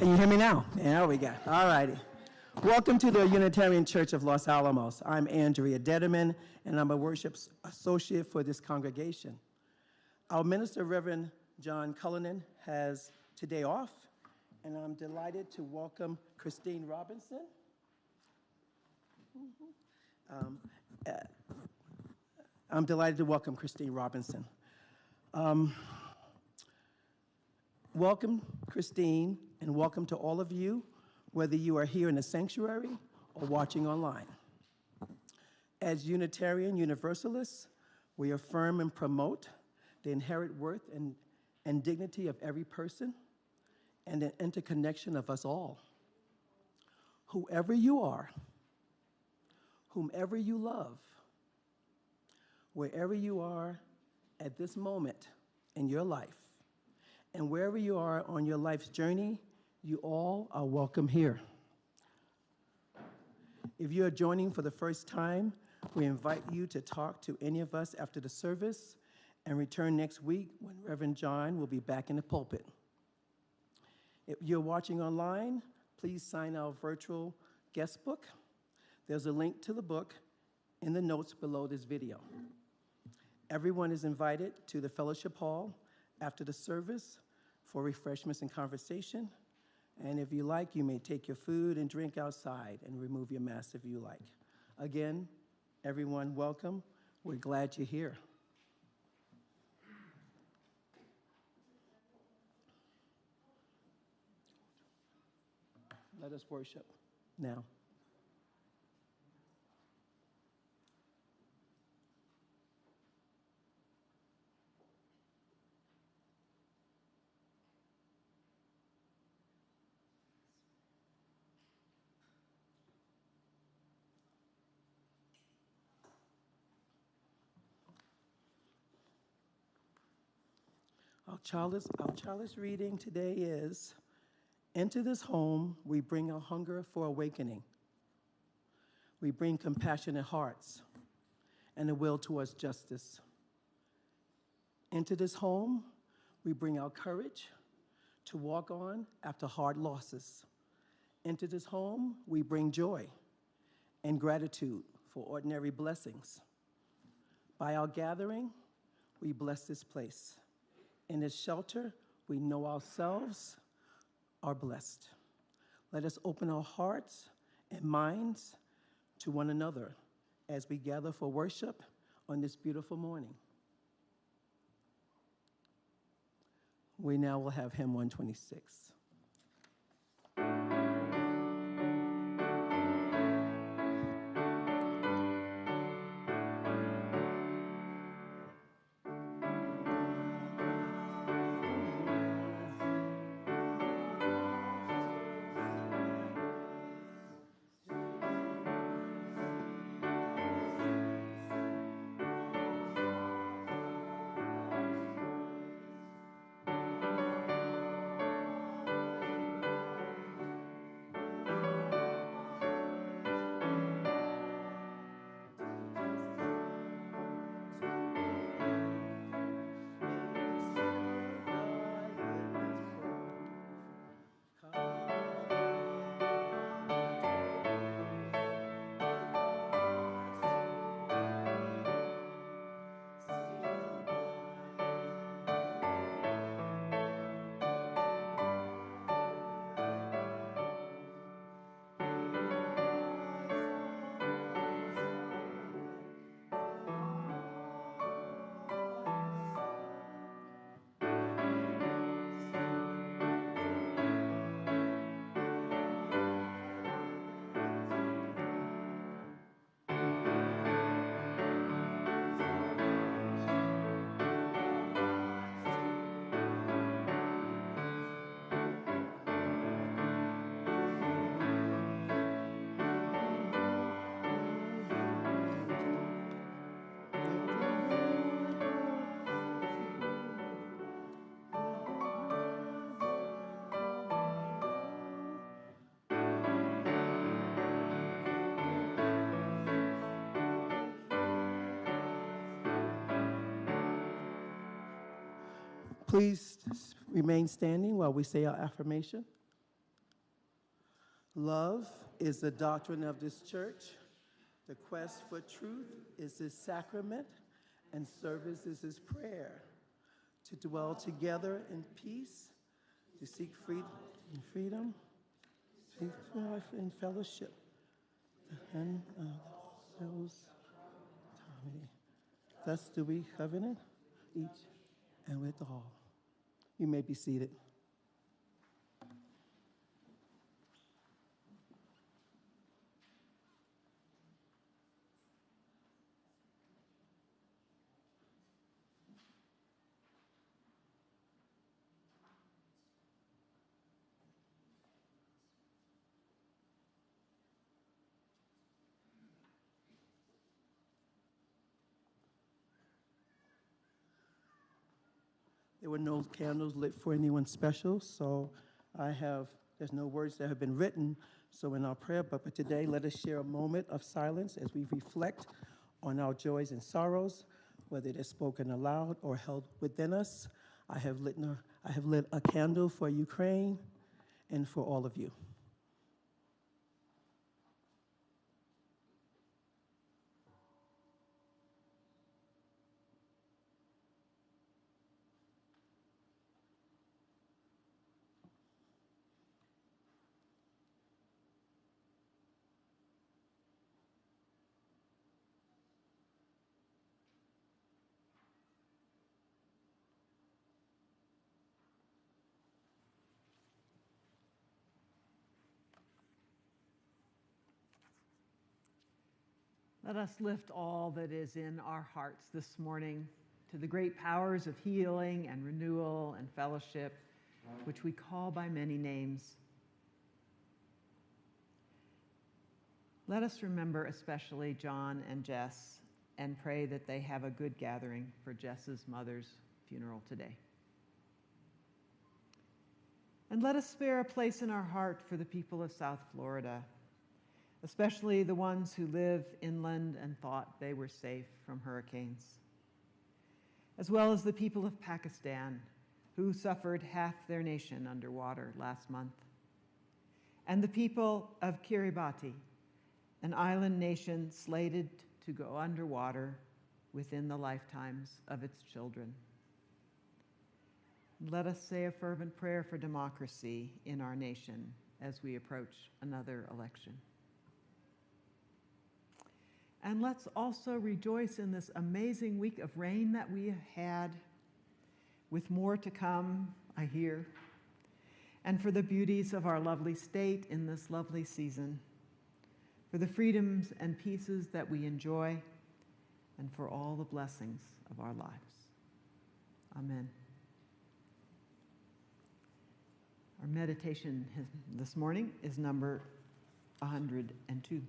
Can you hear me now? There we go. All righty. Welcome to the Unitarian Church of Los Alamos. I'm Andrea Determan, and I'm a worship associate for this congregation. Our minister, Reverend John Cullinan, has today off, and I'm delighted to welcome Christine Robinson. I'm delighted to welcome Christine Robinson. Welcome, Christine, and welcome to all of you, whether you are here in the sanctuary or watching online. As Unitarian Universalists, we affirm and promote the inherent worth and dignity of every person and the interconnection of us all. Whoever you are, whomever you love, wherever you are at this moment in your life, and wherever you are on your life's journey, you all are welcome here. If you are joining for the first time, we invite you to talk to any of us after the service and return next week when Reverend John will be back in the pulpit. If you're watching online, please sign our virtual guest book. There's a link to the book in the notes below this video. Everyone is invited to the fellowship hall after the service for refreshments and conversation. And if you like, you may take your food and drink outside and remove your mask if you like. Again, everyone, welcome. We're glad you're here. Let us worship now. Our childless reading today is, "Into this home we bring our hunger for awakening. We bring compassionate hearts and a will towards justice. Into this home we bring our courage to walk on after hard losses. Into this home we bring joy and gratitude for ordinary blessings. By our gathering, we bless this place. In this shelter, we know ourselves are blessed. Let us open our hearts and minds to one another as we gather for worship on this beautiful morning." We now will have hymn 126. Please remain standing while we say our affirmation. Love is the doctrine of this church. The quest for truth is his sacrament, and service is his prayer. To dwell together in peace, to seek freedom, seek life in fellowship, and those harmony. Thus do we covenant, each and with all. You may be seated. There were no candles lit for anyone special, so there's no words that have been written, so in our prayer, but today let us share a moment of silence as we reflect on our joys and sorrows, whether they're spoken aloud or held within us. I have lit a candle for Ukraine and for all of you. Let us lift all that is in our hearts this morning to the great powers of healing and renewal and fellowship, which we call by many names. Let us remember especially John and Jess and pray that they have a good gathering for Jess's mother's funeral today. And let us spare a place in our heart for the people of South Florida, especially the ones who live inland and thought they were safe from hurricanes, as well as the people of Pakistan, who suffered half their nation underwater last month, and the people of Kiribati, an island nation slated to go underwater within the lifetimes of its children. Let us say a fervent prayer for democracy in our nation as we approach another election. And let's also rejoice in this amazing week of rain that we have had, with more to come, I hear, and for the beauties of our lovely state in this lovely season, for the freedoms and peaces that we enjoy, and for all the blessings of our lives. Amen. Our meditation this morning is number 102.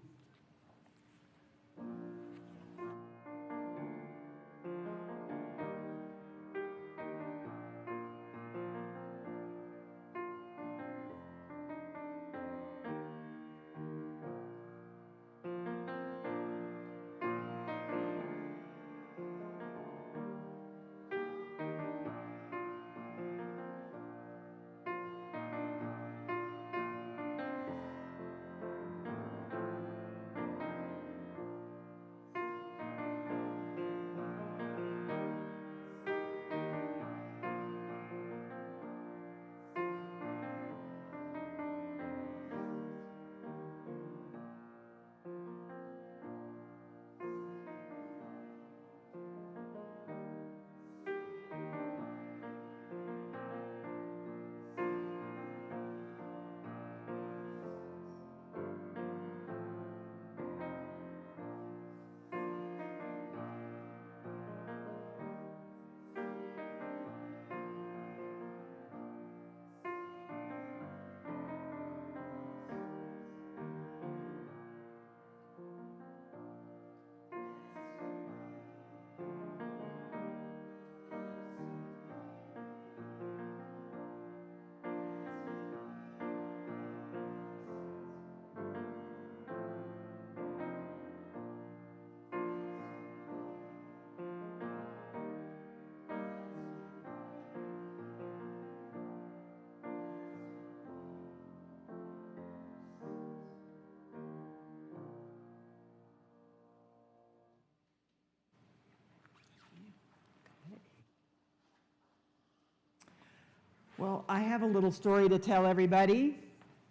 Well, I have a little story to tell everybody.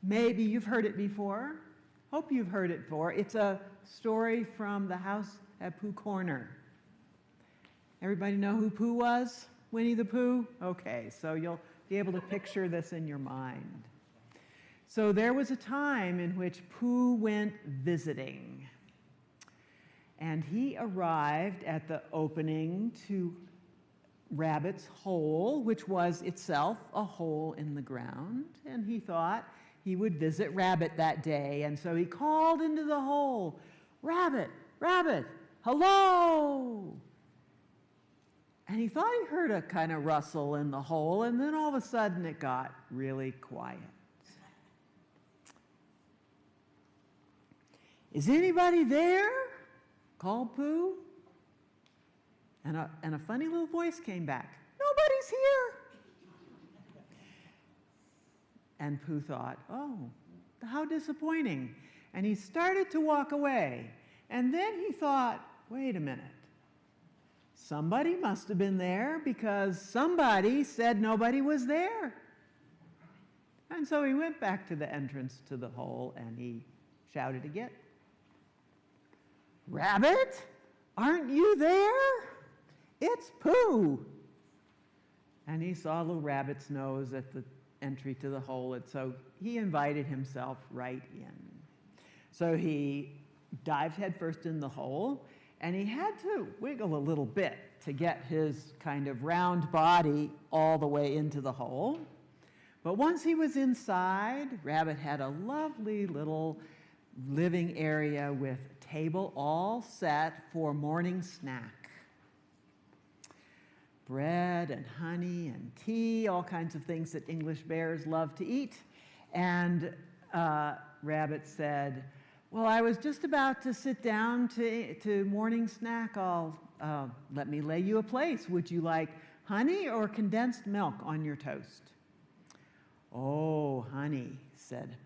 Maybe you've heard it before. Hope you've heard it before. It's a story from the house at Pooh Corner. Everybody know who Pooh was? Winnie the Pooh? Okay, so you'll be able to picture this in your mind. So there was a time in which Pooh went visiting. And he arrived at the opening to Rabbit's hole, which was itself a hole in the ground. And he thought he would visit Rabbit that day. And so he called into the hole, "Rabbit, Rabbit, hello!" And he thought he heard a kind of rustle in the hole, and then all of a sudden it got really quiet. "Is anybody there?" called Pooh. And a funny little voice came back, "Nobody's here." And Pooh thought, "Oh, how disappointing." And he started to walk away. And then he thought, "Wait a minute. Somebody must have been there because somebody said nobody was there." And so he went back to the entrance to the hole and he shouted again, "Rabbit, aren't you there? It's Pooh." And he saw little Rabbit's nose at the entry to the hole, and so he invited himself right in. So he dived headfirst in the hole, and he had to wiggle a little bit to get his kind of round body all the way into the hole. But once he was inside, Rabbit had a lovely little living area with a table all set for morning snack. Bread and honey and tea, all kinds of things that English bears love to eat. And Rabbit said, "Well, I was just about to sit down to morning snack. Let me lay you a place. Would you like honey or condensed milk on your toast?" "Oh, honey," said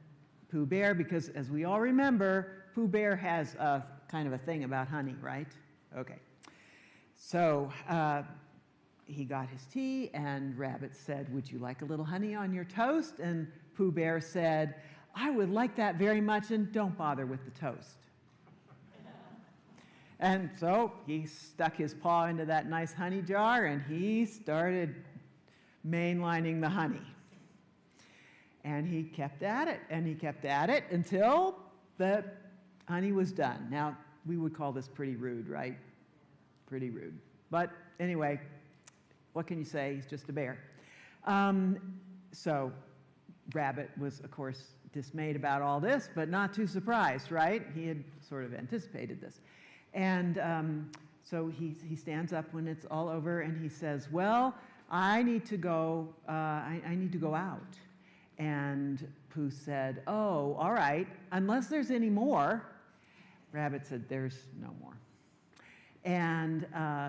Pooh Bear, because as we all remember, Pooh Bear has a kind of a thing about honey, right? Okay. So he got his tea, and Rabbit said, "Would you like a little honey on your toast?" And Pooh Bear said, "I would like that very much, and don't bother with the toast." And so he stuck his paw into that nice honey jar, and he started mainlining the honey. And he kept at it, and he kept at it until the honey was done. Now, we would call this pretty rude, right? Pretty rude. But anyway, what can you say? He's just a bear. So Rabbit was, of course, dismayed about all this, but not too surprised, right? He had sort of anticipated this. And so he stands up when it's all over, and he says, "Well, I need to go. I need to go out." And Pooh said, "Oh, all right, unless there's any more." Rabbit said, "There's no more." And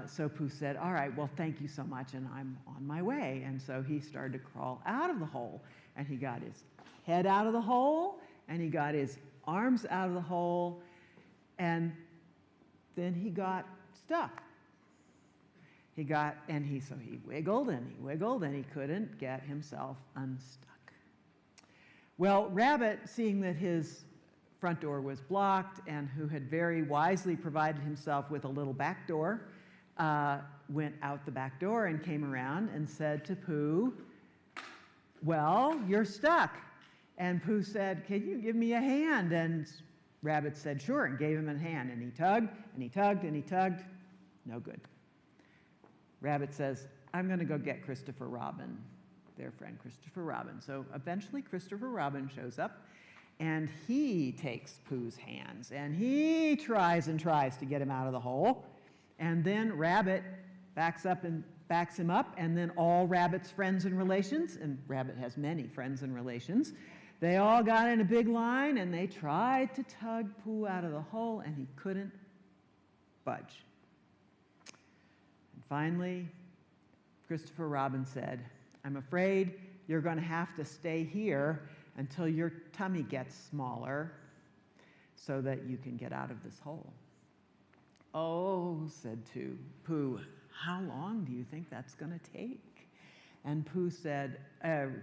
so Pooh said, "All right, well, thank you so much, and I'm on my way." And so he started to crawl out of the hole, and he got his head out of the hole, and he got his arms out of the hole, and then he got stuck. He wiggled, and he wiggled, and he couldn't get himself unstuck. Well, Rabbit, seeing that his front door was blocked, and who had very wisely provided himself with a little back door, went out the back door and came around and said to Pooh, "Well, you're stuck." And Pooh said, "Can you give me a hand?" And Rabbit said, "Sure," and gave him a hand. And he tugged, and he tugged, and he tugged. No good. Rabbit says, "I'm going to go get Christopher Robin," their friend Christopher Robin. So eventually Christopher Robin shows up, and he takes Pooh's hands, and he tries and tries to get him out of the hole. And then Rabbit backs him up, and then all Rabbit's friends and relations, and Rabbit has many friends and relations, they all got in a big line, and they tried to tug Pooh out of the hole, and he couldn't budge. And finally, Christopher Robin said, "I'm afraid you're going to have to stay here until your tummy gets smaller so that you can get out of this hole." "Oh," said Pooh, "how long do you think that's going to take?" And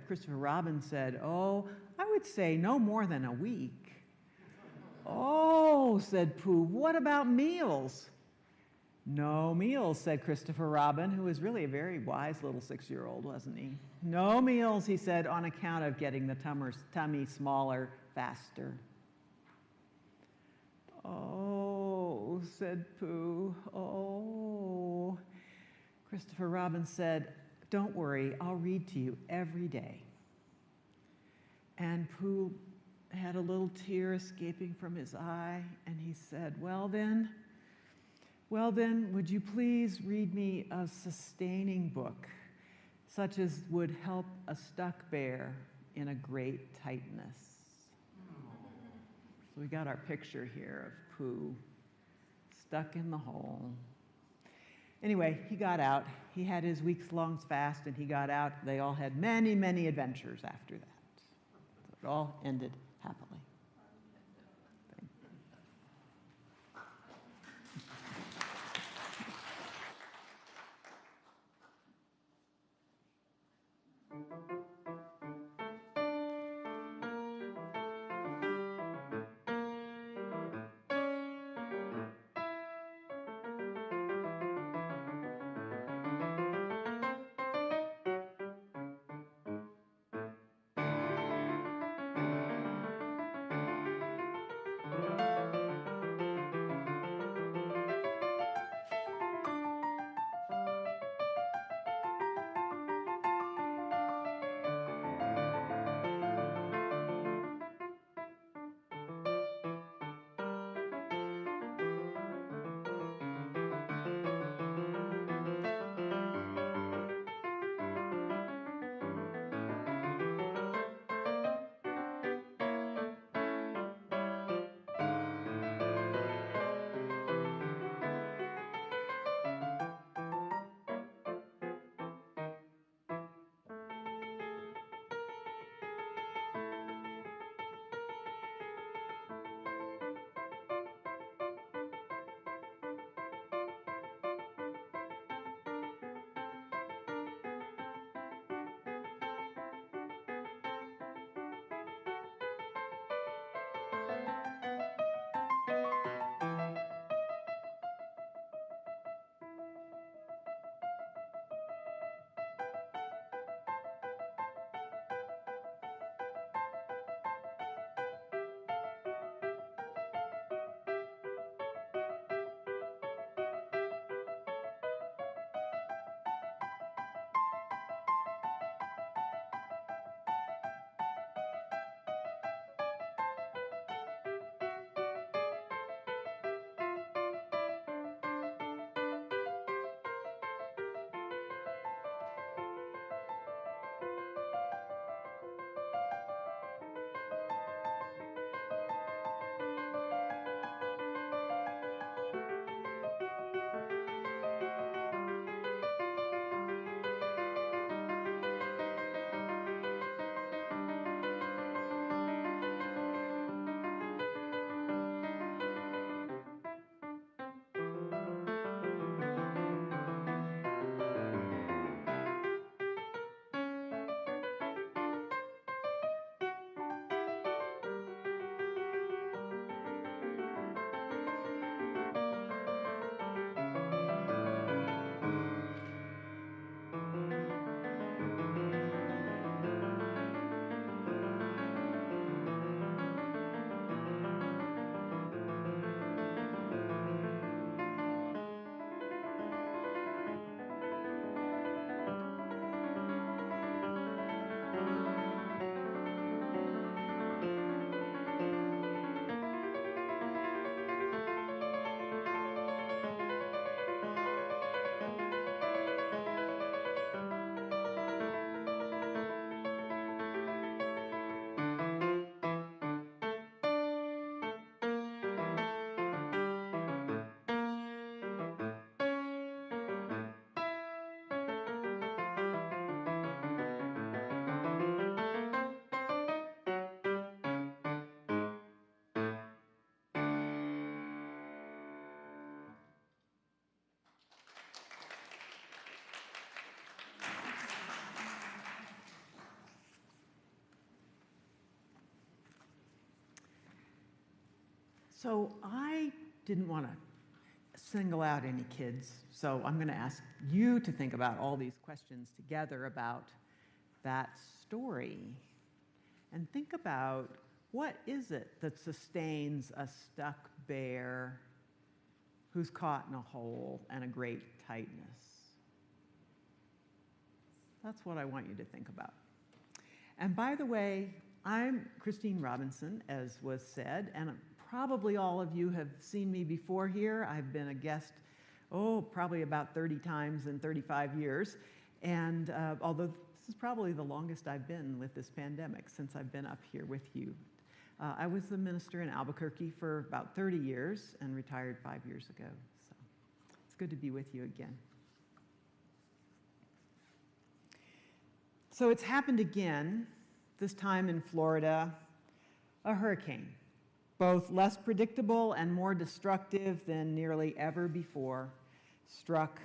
Christopher Robin said, "Oh, I would say no more than a week." "Oh," said Pooh, "what about meals?" "No meals," said Christopher Robin, who was really a very wise little 6-year-old, wasn't he? "No meals," he said, "on account of getting the tummy smaller faster." "Oh," said Pooh, "oh." Christopher Robin said, "Don't worry, I'll read to you every day." And Pooh had a little tear escaping from his eye, and he said, well then, would you please read me a sustaining book, such as would help a stuck bear in a great tightness?" So we got our picture here of Pooh stuck in the hole. Anyway, he got out. He had his weeks-long fast, and he got out. They all had many, many adventures after that. So it all ended happily. So I didn't want to single out any kids, so I'm going to ask you to think about all these questions together about that story. And think about, what is it that sustains a stuck bear who's caught in a hole and a great tightness? That's what I want you to think about. And by the way, I'm Christine Robinson, as was said, and probably all of you have seen me before here. I've been a guest, probably about 30 times in 35 years. And although this is probably the longest I've been with this pandemic since I've been up here with you. I was the minister in Albuquerque for about 30 years and retired 5 years ago. So it's good to be with you again. So it's happened again, this time in Florida, a hurricane, both less predictable and more destructive than nearly ever before, struck,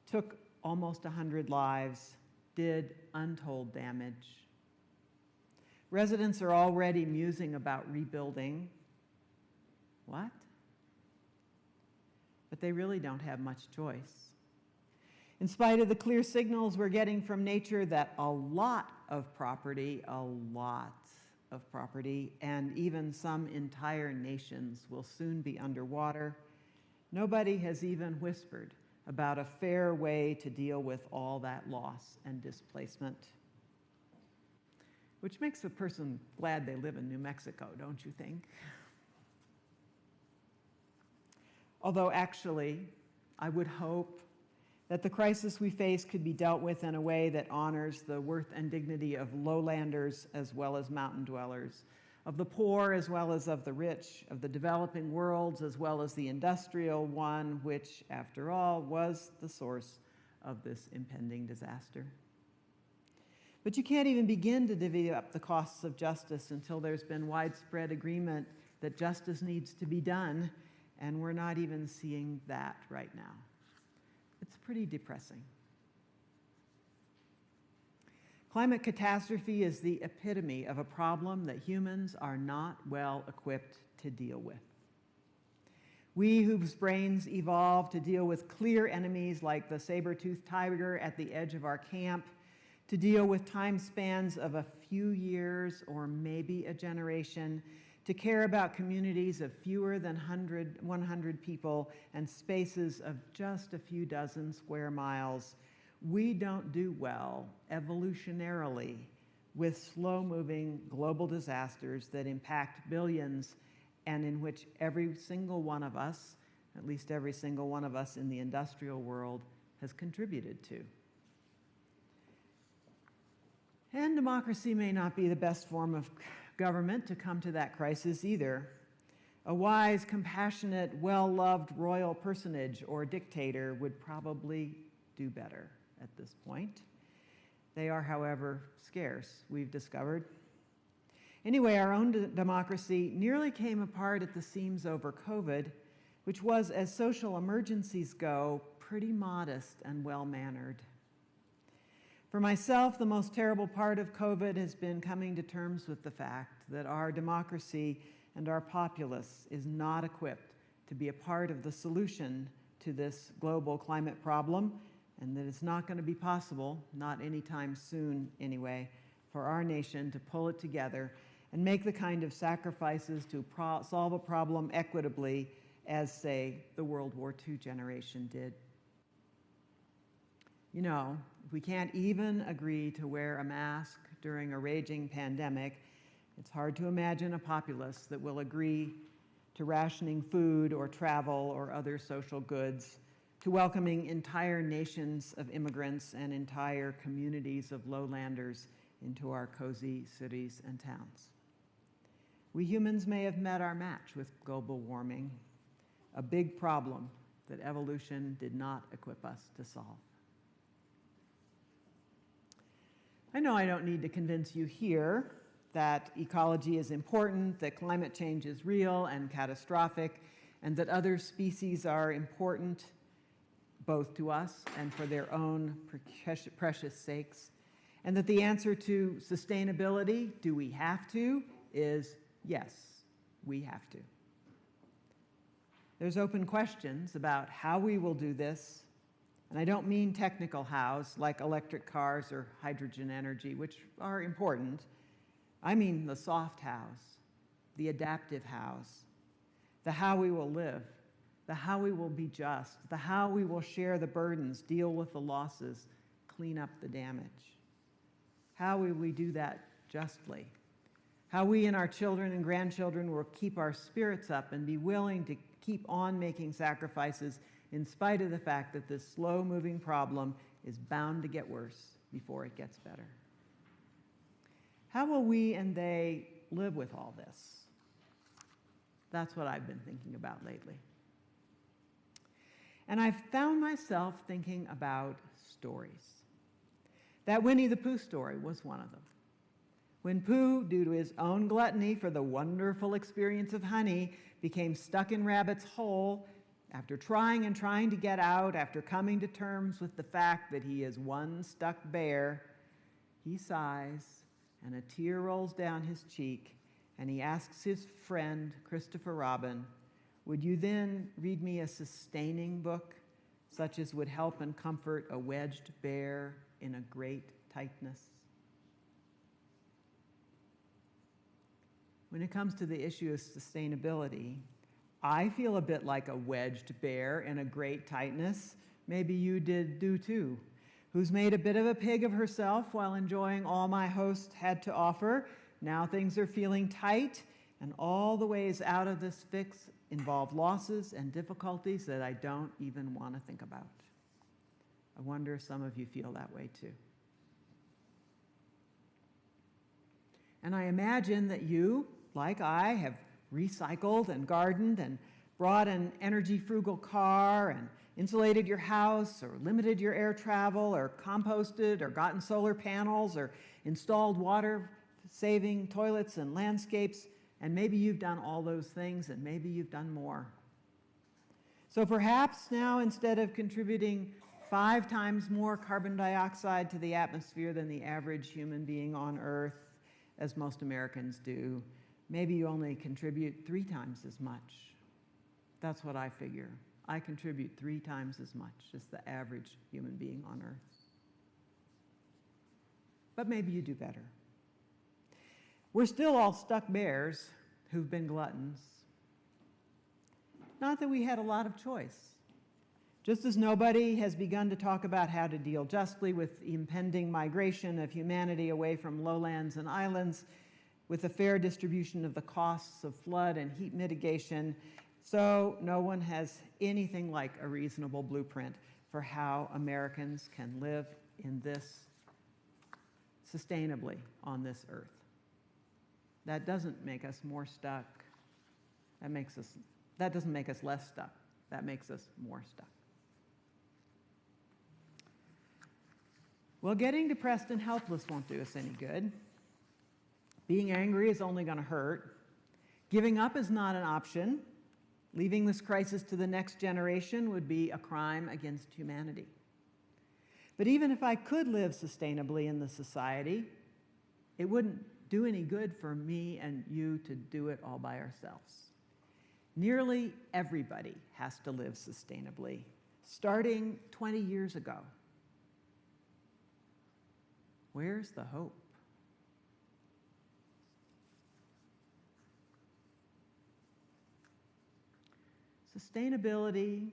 took almost 100 lives, did untold damage. Residents are already musing about rebuilding. What? But they really don't have much choice. In spite of the clear signals we're getting from nature that a lot of property, and even some entire nations will soon be underwater, nobody has even whispered about a fair way to deal with all that loss and displacement. Which makes a person glad they live in New Mexico, don't you think? Although actually, I would hope that the crisis we face could be dealt with in a way that honors the worth and dignity of lowlanders as well as mountain dwellers, of the poor as well as of the rich, of the developing worlds as well as the industrial one, which, after all, was the source of this impending disaster. But you can't even begin to divvy up the costs of justice until there's been widespread agreement that justice needs to be done, and we're not even seeing that right now. It's pretty depressing. Climate catastrophe is the epitome of a problem that humans are not well equipped to deal with. We whose brains evolved to deal with clear enemies like the saber-toothed tiger at the edge of our camp, to deal with time spans of a few years or maybe a generation, to care about communities of fewer than 100 people and spaces of just a few dozen square miles, we don't do well evolutionarily with slow-moving global disasters that impact billions and in which every single one of us, at least every single one of us in the industrial world, has contributed to. And democracy may not be the best form of government to come to that crisis either. A wise, compassionate, well-loved royal personage or dictator would probably do better at this point. They are, however, scarce, we've discovered. Anyway, our own democracy nearly came apart at the seams over COVID, which was, as social emergencies go, pretty modest and well-mannered. For myself, the most terrible part of COVID has been coming to terms with the fact that our democracy and our populace is not equipped to be a part of the solution to this global climate problem, and that it's not going to be possible, not anytime soon anyway, for our nation to pull it together and make the kind of sacrifices to solve a problem equitably as, say, the World War II generation did. You know, if we can't even agree to wear a mask during a raging pandemic, it's hard to imagine a populace that will agree to rationing food or travel or other social goods, to welcoming entire nations of immigrants and entire communities of lowlanders into our cozy cities and towns. We humans may have met our match with global warming, a big problem that evolution did not equip us to solve. I know I don't need to convince you here that ecology is important, that climate change is real and catastrophic, and that other species are important both to us and for their own precious sakes, and that the answer to sustainability, do we have to, is yes, we have to. There's open questions about how we will do this, and I don't mean technical hows like electric cars or hydrogen energy, which are important. I mean the soft hows, the adaptive hows, the how we will live, the how we will be just, the how we will share the burdens, deal with the losses, clean up the damage. How will we do that justly? How we and our children and grandchildren will keep our spirits up and be willing to keep on making sacrifices in spite of the fact that this slow-moving problem is bound to get worse before it gets better. How will we and they live with all this? That's what I've been thinking about lately. And I've found myself thinking about stories. That Winnie the Pooh story was one of them. When Pooh, due to his own gluttony for the wonderful experience of honey, became stuck in Rabbit's hole, after trying and trying to get out, after coming to terms with the fact that he is one stuck bear, he sighs and a tear rolls down his cheek, and he asks his friend, Christopher Robin, "Would you then read me a sustaining book, such as would help and comfort a wedged bear in a great tightness?" When it comes to the issue of sustainability, I feel a bit like a wedged bear in a great tightness. Maybe you do too. Who's made a bit of a pig of herself while enjoying all my host had to offer. Now things are feeling tight, and all the ways out of this fix involve losses and difficulties that I don't even want to think about. I wonder if some of you feel that way too. And I imagine that you, like I, have recycled and gardened and brought an energy-frugal car and insulated your house or limited your air travel or composted or gotten solar panels or installed water-saving toilets and landscapes, and maybe you've done all those things and maybe you've done more. So perhaps now, instead of contributing 5 times more carbon dioxide to the atmosphere than the average human being on Earth, as most Americans do, maybe you only contribute 3 times as much. That's what I figure. I contribute 3 times as much as the average human being on Earth. But maybe you do better. We're still all stuck bears who've been gluttons. Not that we had a lot of choice. Just as nobody has begun to talk about how to deal justly with the impending migration of humanity away from lowlands and islands, with a fair distribution of the costs of flood and heat mitigation, so no one has anything like a reasonable blueprint for how Americans can live in this sustainably on this earth. That doesn't make us more stuck. That doesn't make us less stuck. That makes us more stuck. Well, getting depressed and helpless won't do us any good. Being angry is only going to hurt. Giving up is not an option. Leaving this crisis to the next generation would be a crime against humanity. But even if I could live sustainably in this society, it wouldn't do any good for me and you to do it all by ourselves. Nearly everybody has to live sustainably, starting 20 years ago. Where's the hope? Sustainability,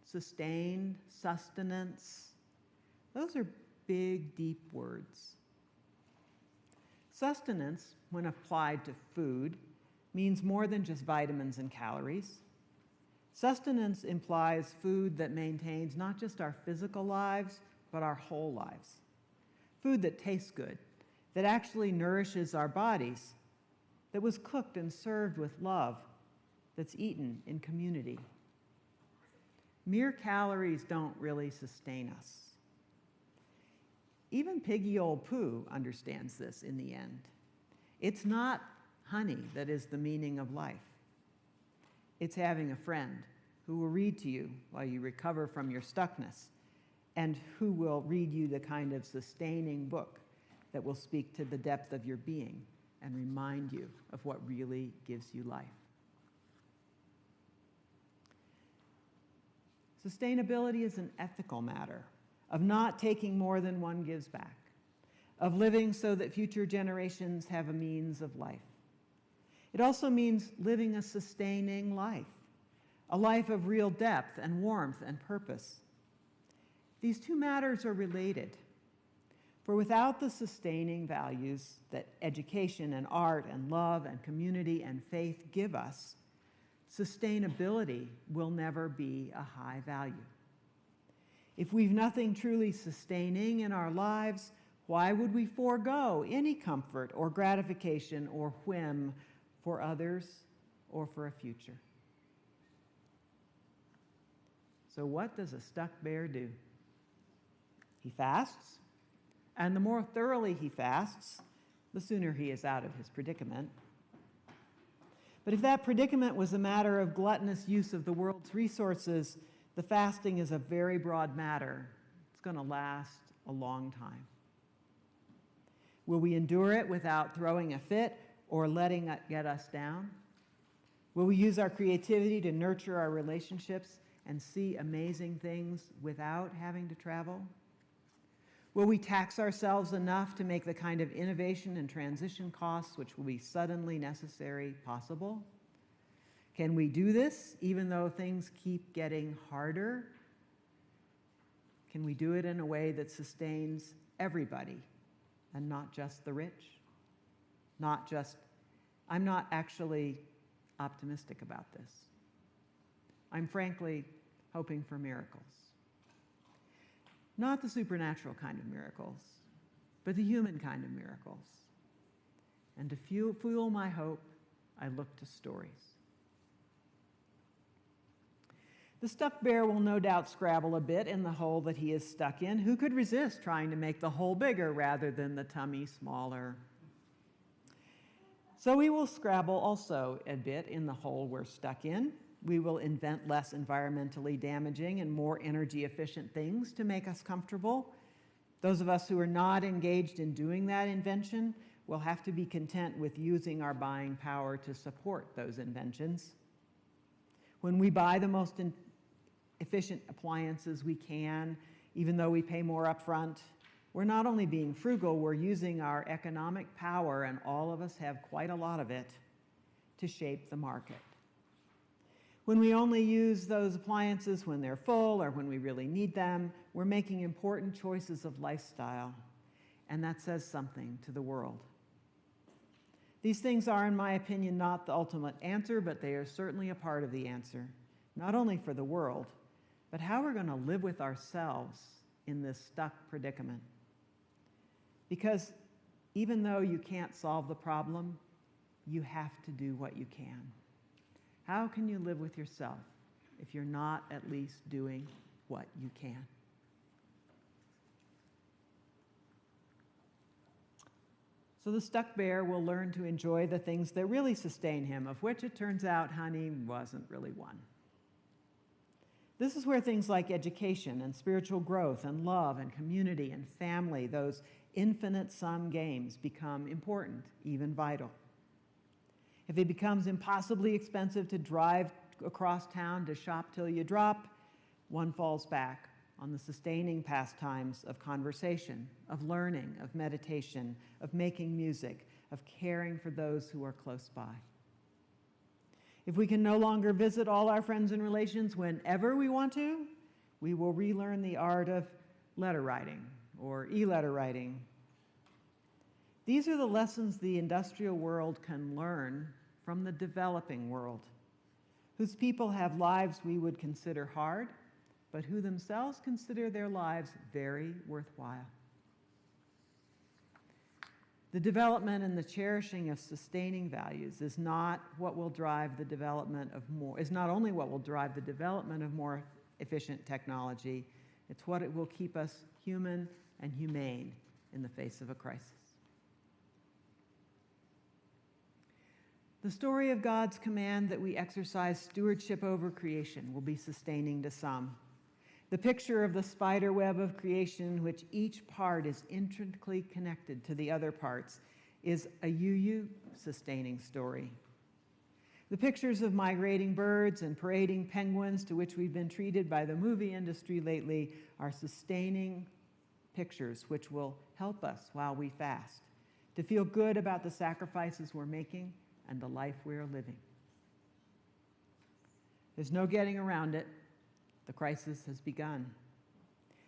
sustained, sustenance, those are big, deep words. Sustenance, when applied to food, means more than just vitamins and calories. Sustenance implies food that maintains not just our physical lives, but our whole lives. Food that tastes good, that actually nourishes our bodies, that was cooked and served with love, that's eaten in community. Mere calories don't really sustain us. Even piggy old Pooh understands this in the end. It's not honey that is the meaning of life. It's having a friend who will read to you while you recover from your stuckness, and who will read you the kind of sustaining book that will speak to the depth of your being and remind you of what really gives you life. Sustainability is an ethical matter of not taking more than one gives back, of living so that future generations have a means of life. It also means living a sustaining life, a life of real depth and warmth and purpose. These two matters are related, for without the sustaining values that education and art and love and community and faith give us, sustainability will never be a high value. If we've nothing truly sustaining in our lives, why would we forego any comfort or gratification or whim for others or for a future? So what does a stuck bear do? He fasts, and the more thoroughly he fasts, the sooner he is out of his predicament. But if that predicament was a matter of gluttonous use of the world's resources, the fasting is a very broad matter. It's going to last a long time. Will we endure it without throwing a fit or letting it get us down? Will we use our creativity to nurture our relationships and see amazing things without having to travel? Will we tax ourselves enough to make the kind of innovation and transition costs which will be suddenly necessary possible? Can we do this even though things keep getting harder? Can we do it in a way that sustains everybody and not just the rich? I'm not actually optimistic about this. I'm frankly hoping for miracles. Not the supernatural kind of miracles, but the human kind of miracles. And to fuel my hope, I look to stories. The stuck bear will no doubt scrabble a bit in the hole that he is stuck in. Who could resist trying to make the hole bigger rather than the tummy smaller? So we will scrabble also a bit in the hole we're stuck in. We will invent less environmentally damaging and more energy efficient things to make us comfortable. Those of us who are not engaged in doing that invention will have to be content with using our buying power to support those inventions. When we buy the most efficient appliances we can, even though we pay more upfront, we're not only being frugal, we're using our economic power, and all of us have quite a lot of it, to shape the market. When we only use those appliances when they're full or when we really need them, we're making important choices of lifestyle, and that says something to the world. These things are, in my opinion, not the ultimate answer, but they are certainly a part of the answer, not only for the world, but how we're going to live with ourselves in this stuck predicament. Because even though you can't solve the problem, you have to do what you can. How can you live with yourself if you're not at least doing what you can? So the stuck bear will learn to enjoy the things that really sustain him, of which it turns out honey wasn't really one. This is where things like education and spiritual growth and love and community and family, those infinite sum games, become important, even vital. If it becomes impossibly expensive to drive across town to shop till you drop, one falls back on the sustaining pastimes of conversation, of learning, of meditation, of making music, of caring for those who are close by. If we can no longer visit all our friends and relations whenever we want to, we will relearn the art of letter writing or e-letter writing. These are the lessons the industrial world can learn from the developing world, whose people have lives we would consider hard, but who themselves consider their lives very worthwhile. The development and the cherishing of sustaining values is not what will drive the development of more, is not only what will drive the development of more efficient technology, it's what it will keep us human and humane in the face of a crisis. The story of God's command that we exercise stewardship over creation will be sustaining to some. The picture of the spider web of creation, in which each part is intricately connected to the other parts, is a sustaining story. The pictures of migrating birds and parading penguins to which we've been treated by the movie industry lately are sustaining pictures which will help us while we fast to feel good about the sacrifices we're making and the life we're living. There's no getting around it. The crisis has begun.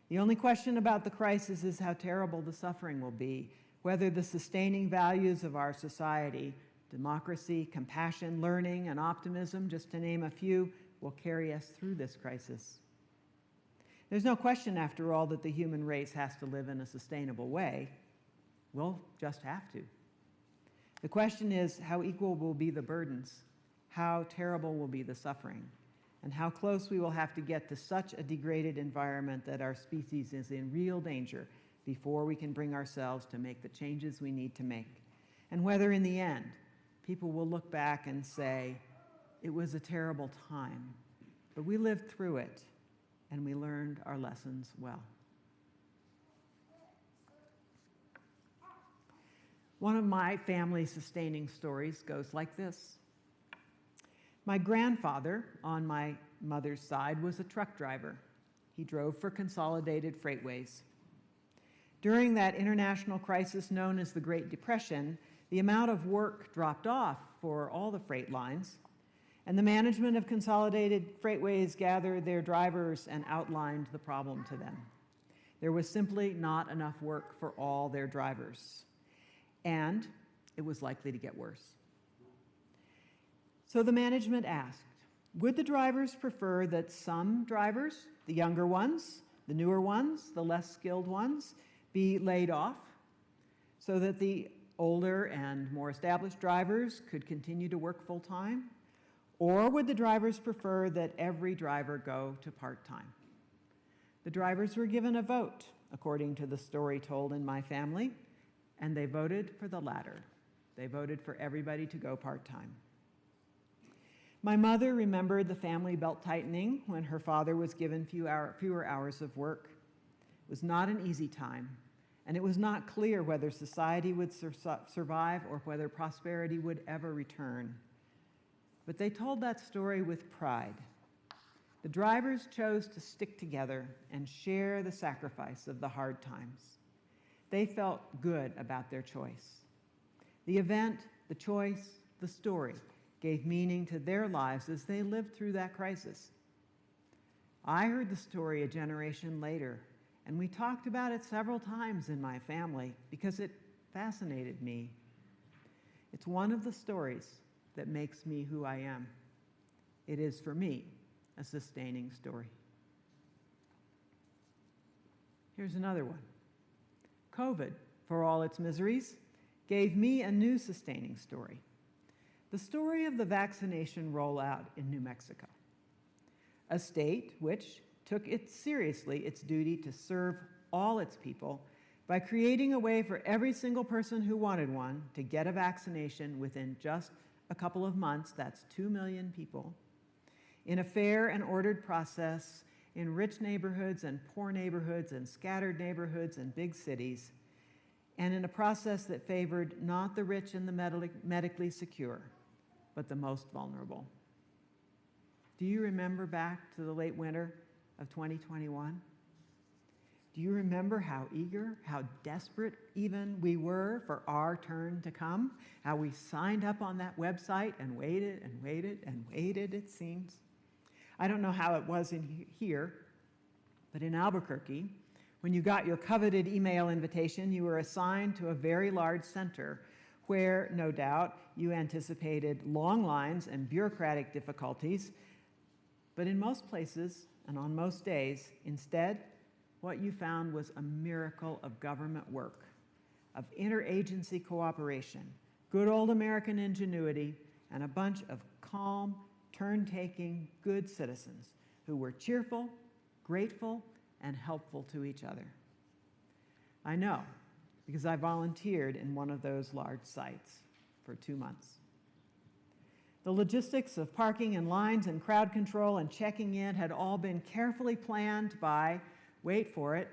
The only question about the crisis is how terrible the suffering will be, whether the sustaining values of our society, democracy, compassion, learning, and optimism, just to name a few, will carry us through this crisis. There's no question, after all, that the human race has to live in a sustainable way. We'll just have to. The question is how equal will be the burdens, how terrible will be the suffering, and how close we will have to get to such a degraded environment that our species is in real danger before we can bring ourselves to make the changes we need to make. And whether in the end, people will look back and say, it was a terrible time, but we lived through it and we learned our lessons well. One of my family sustaining stories goes like this. My grandfather, on my mother's side, was a truck driver. He drove for Consolidated Freightways. During that international crisis known as the Great Depression, the amount of work dropped off for all the freight lines, and the management of Consolidated Freightways gathered their drivers and outlined the problem to them. There was simply not enough work for all their drivers, and it was likely to get worse. So the management asked, would the drivers prefer that some drivers, the younger ones, the newer ones, the less skilled ones, be laid off so that the older and more established drivers could continue to work full-time? Or would the drivers prefer that every driver go to part-time? The drivers were given a vote, according to the story told in my family, and they voted for the latter. They voted for everybody to go part-time. My mother remembered the family belt-tightening when her father was given fewer hours of work. It was not an easy time, and it was not clear whether society would survive or whether prosperity would ever return. But they told that story with pride. The drivers chose to stick together and share the sacrifice of the hard times. They felt good about their choice. The event, the choice, the story gave meaning to their lives as they lived through that crisis. I heard the story a generation later, and we talked about it several times in my family because it fascinated me. It's one of the stories that makes me who I am. It is, for me, a sustaining story. Here's another one. COVID, for all its miseries, gave me a new sustaining story. The story of the vaccination rollout in New Mexico, a state which took seriously its duty to serve all its people by creating a way for every single person who wanted one to get a vaccination within just a couple of months. That's 2 million people, in a fair and ordered process in rich neighborhoods and poor neighborhoods and scattered neighborhoods and big cities, and in a process that favored not the rich and the medically secure, but the most vulnerable. Do you remember back to the late winter of 2021? Do you remember how eager, how desperate even we were for our turn to come? How we signed up on that website and waited and waited and waited, it seems. I don't know how it was in here, but in Albuquerque, when you got your coveted email invitation, you were assigned to a very large center where, no doubt, you anticipated long lines and bureaucratic difficulties. But in most places and on most days, instead, what you found was a miracle of government work, of interagency cooperation, good old American ingenuity, and a bunch of calm, turn-taking, good citizens who were cheerful, grateful, and helpful to each other. I know, because I volunteered in one of those large sites for 2 months. The logistics of parking and lines and crowd control and checking in had all been carefully planned by, wait for it,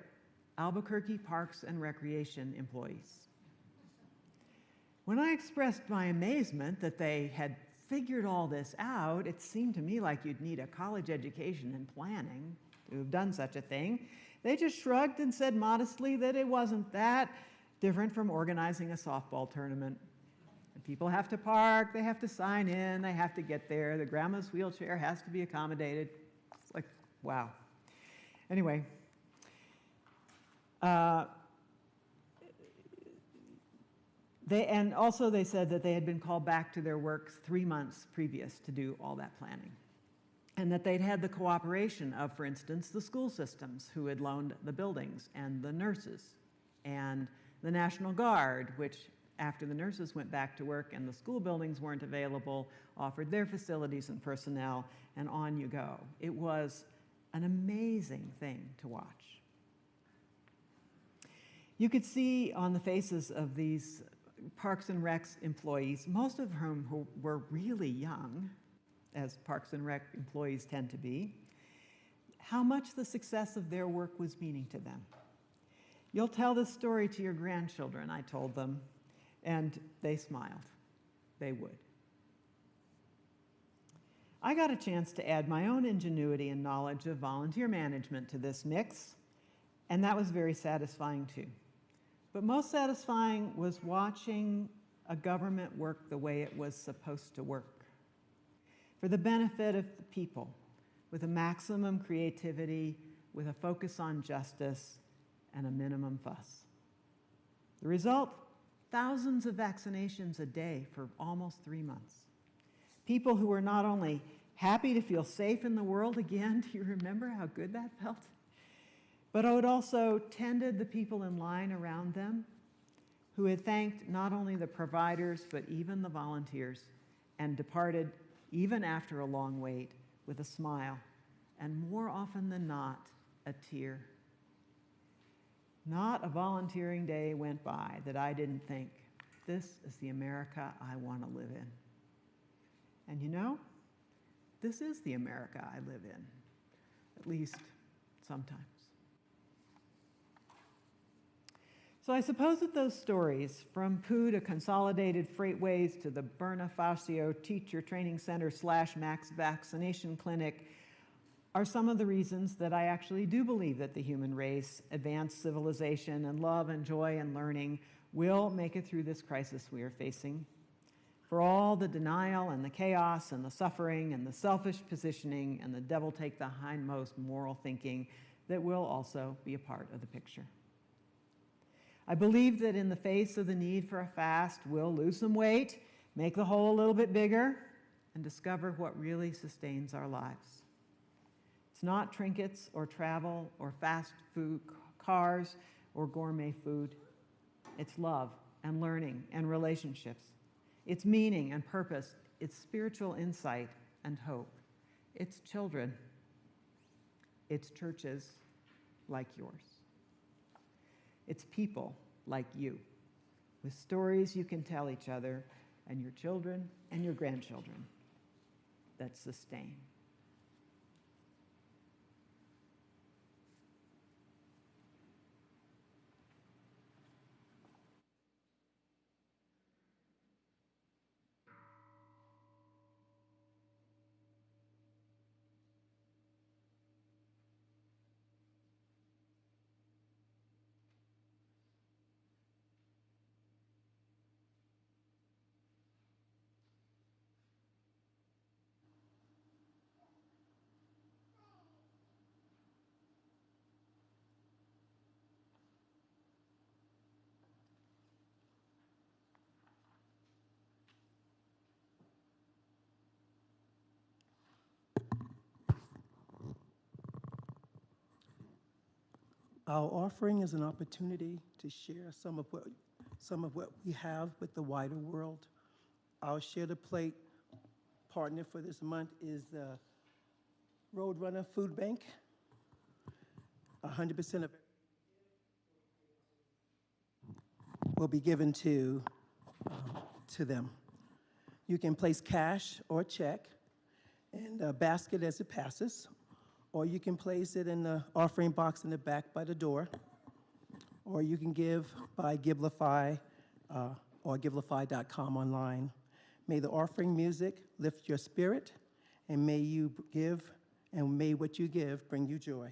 Albuquerque Parks and Recreation employees. When I expressed my amazement that they had figured all this out, it seemed to me like you'd need a college education in planning to have done such a thing. They just shrugged and said modestly that it wasn't that different from organizing a softball tournament. People have to park, they have to sign in, they have to get there, the grandma's wheelchair has to be accommodated. It's like, wow. Anyway, and also they said that they had been called back to their work 3 months previous to do all that planning. And that they'd had the cooperation of, for instance, the school systems who had loaned the buildings, and the nurses, and the National Guard, which after the nurses went back to work and the school buildings weren't available, offered their facilities and personnel, and on you go. It was an amazing thing to watch. You could see on the faces of these Parks and Rec's employees, most of whom who were really young, as Parks and Rec employees tend to be, how much the success of their work was meaning to them. You'll tell this story to your grandchildren, I told them, and they smiled. They would. I got a chance to add my own ingenuity and knowledge of volunteer management to this mix, and that was very satisfying too. But most satisfying was watching a government work the way it was supposed to work, for the benefit of the people, with a maximum creativity, with a focus on justice, and a minimum fuss. The result? Thousands of vaccinations a day for almost 3 months. People who were not only happy to feel safe in the world again, do you remember how good that felt? But who had also tended the people in line around them, who had thanked not only the providers, but even the volunteers, and departed, even after a long wait, with a smile, and more often than not, a tear. Not a volunteering day went by that I didn't think, this is the America I want to live in. And you know, this is the America I live in, at least sometimes. So I suppose that those stories, from Pooh to Consolidated Freightways to the Bonifacio Teacher Training Center / Max Vaccination Clinic, are some of the reasons that I actually do believe that the human race, advanced civilization, and love and joy and learning will make it through this crisis we are facing. For all the denial and the chaos and the suffering and the selfish positioning and the devil take the hindmost moral thinking that will also be a part of the picture. I believe that in the face of the need for a fast, we'll lose some weight, make the hole a little bit bigger, and discover what really sustains our lives. It's not trinkets or travel or fast food cars or gourmet food. It's love and learning and relationships. It's meaning and purpose. It's spiritual insight and hope. It's children. It's churches like yours. It's people like you, with stories you can tell each other and your children and your grandchildren that sustain. Our offering is an opportunity to share some of what we have with the wider world. Our Share the Plate partner for this month is the Roadrunner Food Bank. 100% of it will be given to them. You can place cash or check in the basket as it passes, or you can place it in the offering box in the back by the door, or you can give by Givelify or givelify.com online. May the offering music lift your spirit, and may you give, and may what you give bring you joy.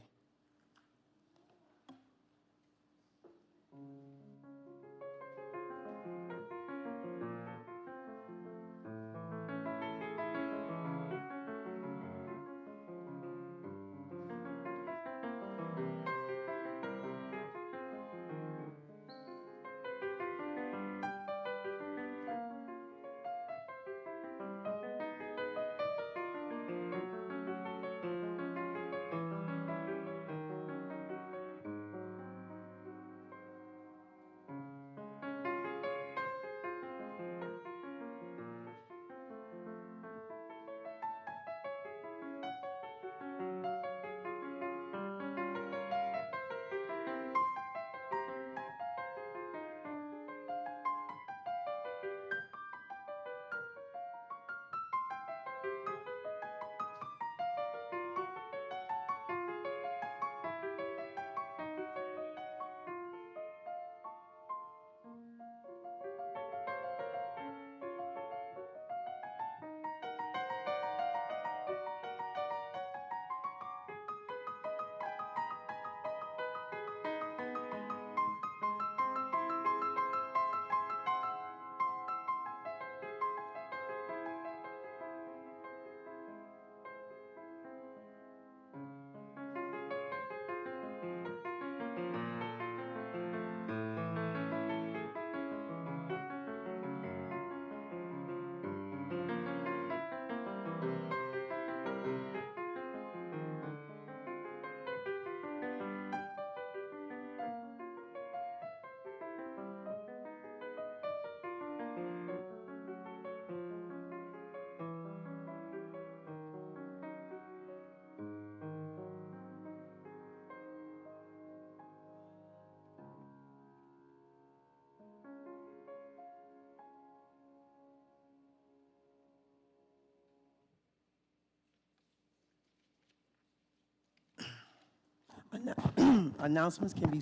Announcements can be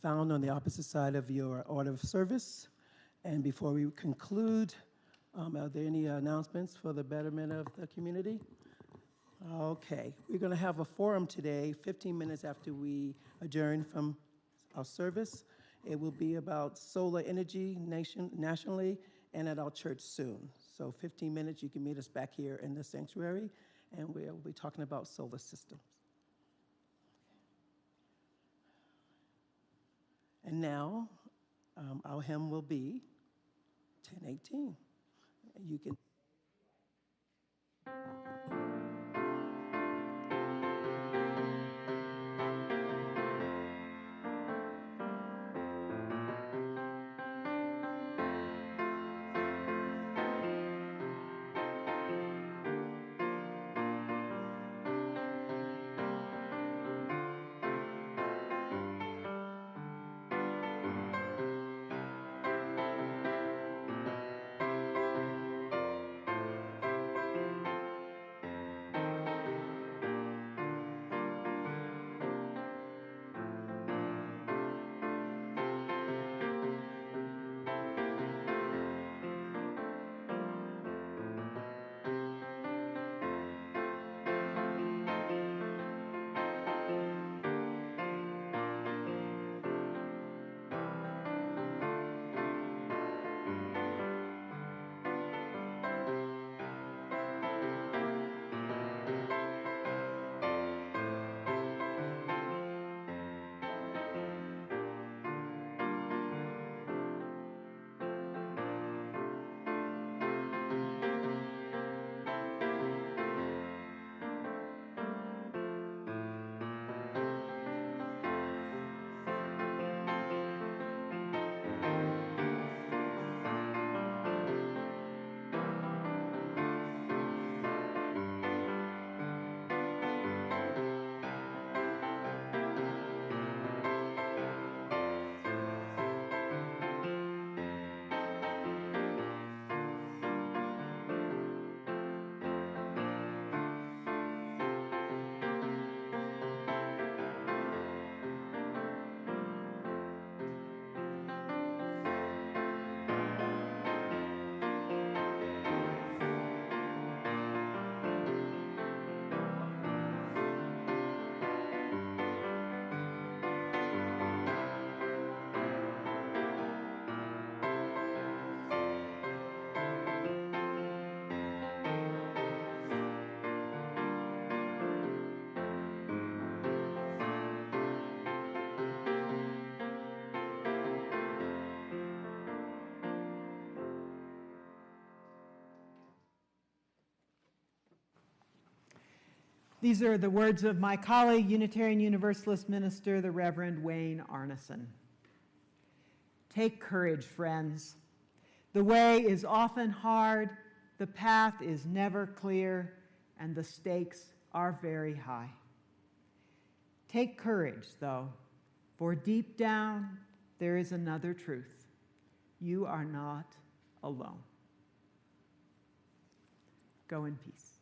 found on the opposite side of your order of service. And before we conclude, are there any announcements for the betterment of the community? Okay, we're going to have a forum today, 15 minutes after we adjourn from our service. It will be about solar energy nationally and at our church soon. So 15 minutes, you can meet us back here in the sanctuary, and we'll be talking about solar systems. And now, our hymn will be 1018. You can. These are the words of my colleague, Unitarian Universalist minister, the Reverend Wayne Arneson. Take courage, friends. The way is often hard, the path is never clear, and the stakes are very high. Take courage, though, for deep down there is another truth. You are not alone. Go in peace.